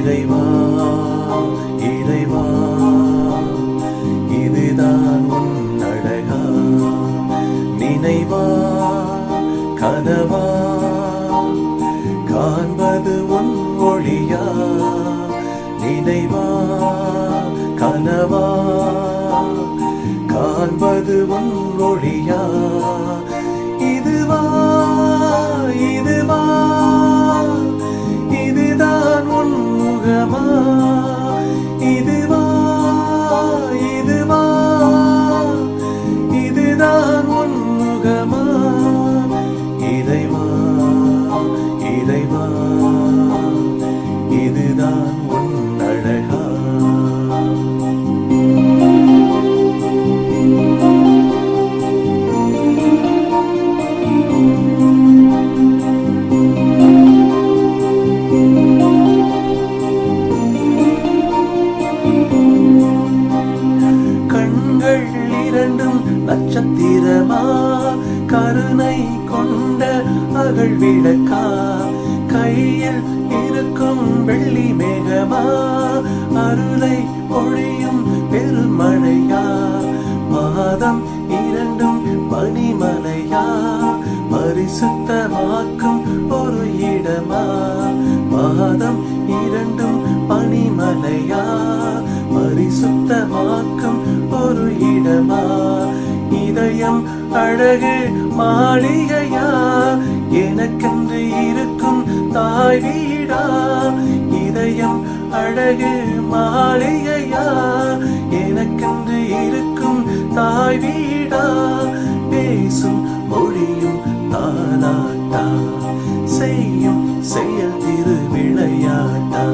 இறைவா இறைவா இதுதான் உன் அழகா நினைவா கனவா காண்பது உன் ஒளியா நினைவா கனவா காண்பது உன் ஒளியா இதுவா இதுவா இதுதான் உன் முகமா இதுவா இதுவா இதுதான் உன் முகமா இறைவா இறைவா இதுதான் உன் அழகா கண்கள் இரண்டும் நட்சத்திரமா கருணை கொண்ட அகல் விளக்கா கையில் இருக்கும் வெள்ளி மேகமா அருளை பொழியும் பெருமழையா மாதம் இரண்டும் பனிமலையா பரிசுத்தமாக்கும் ஒரு இடமா மாதம் இரண்டும் பனிமலையா பரிசுத்தமாக்கும் ஒரு இடமா இதயம் அழகு மாளிகையா எனக்கென்று இருக்கும் தாய் வீடா இதயம் அழகு மாளிகையா எனக்கென்று இருக்கும் தாய் வீடா பேசும் மொழியும் தாலாட்டா செய்யும் செயல் திரு விளையாட்டா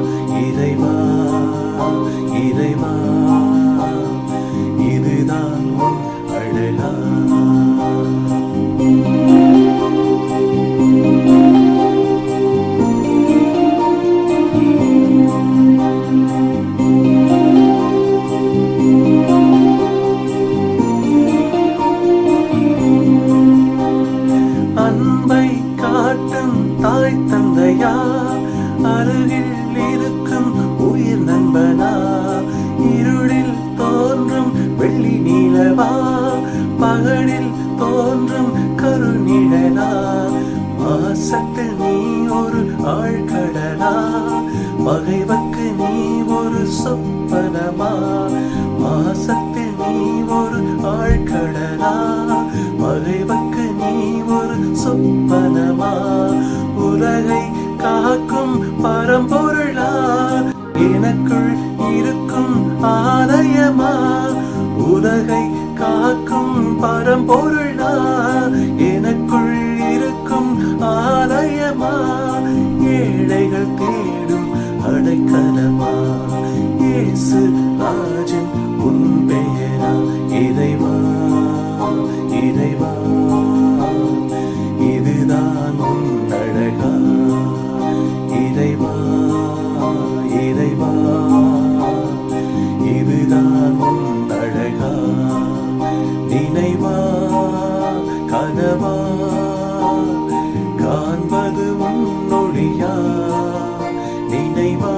இறைவா இறைவா இதுதான் உன் அழகா அன்பை காட்டும் தாய் தந்தையா அருகில் இருக்கும் உயிர் நண்பனா இருளில் தோன்றும் வெள்ளி நீலவா பகலில் தோன்றும் கருநிழலா மாசத்தில் நீ ஒரு ஆழ்கடலா பகைவர்க்கு நீ ஒரு சொப்பனமா மாசத்தில் நீ ஒரு ஆழ்கடலா பகைவர்க்கு நீ ஒரு சொப்பனமா உலகை காக்கும் பரம்பொருளா எனக்குள் இருக்கும் ஆலயமா உலகை காக்கும் பரம்பொருளா எனக்குள் இருக்கும் ஆலயமா ஏழைகள் தேடும் அடைக்கலமா இயேசு ராஜன் உன் பெயரா இறைவா இறைவா இதுதான் உன் அழகா இறைவா இறைவா இதுதான் உன் அழகா நினைவா கனவா காண்பது உன் ஒளியா நினைவா